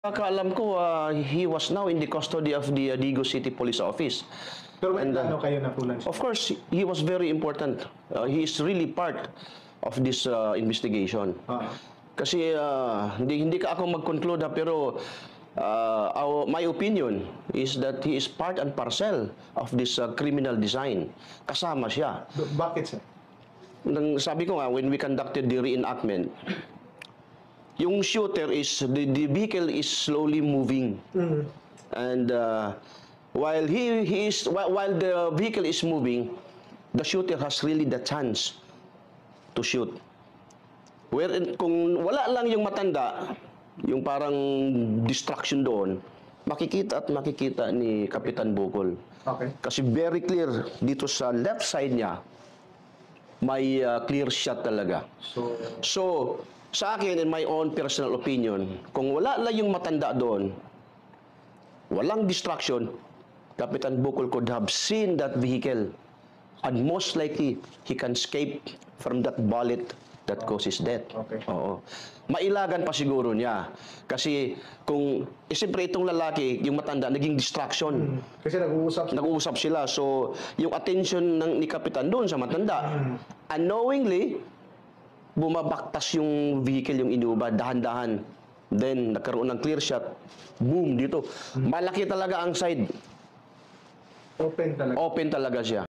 Pagkakaalam ko, he was now in the custody of the Digo City Police Office. Pero may plano kayo na pulan siya? Of course, he was very important. He is really part of this investigation. Kasi hindi ka ako mag-conclude pero my opinion is that he is part and parcel of this criminal design. Kasama siya. Bakit sir? Sabi ko nga, when we conducted the reenactment, yung shooter is, the vehicle is slowly moving. And while while the vehicle is moving, the shooter has really the chance to shoot. Wherein, kung wala lang yung matanda, yung parang distraction doon, makikita at makikita ni Kapitan Bukol. Okay. Kasi very clear, dito sa left side niya, may clear shot talaga. So, sa akin, in my own personal opinion, kung wala lang yung matanda doon, walang distraction, Kapitan Bukol could have seen that vehicle. And most likely, he can escape from that bullet that causes death. Okay. Oo. Mailagan pa siguro niya. Kasi kung, siyempre itong lalaki, yung matanda, naging distraction. Kasi Nag-uusap sila. So, yung attention ni Kapitan doon sa matanda, unknowingly, bumabaktas yung vehicle, yung inuba, dahan-dahan. Then, nagkaroon ng clear shot. Boom, dito. Malaki talaga ang side. Open talaga. Open talaga siya.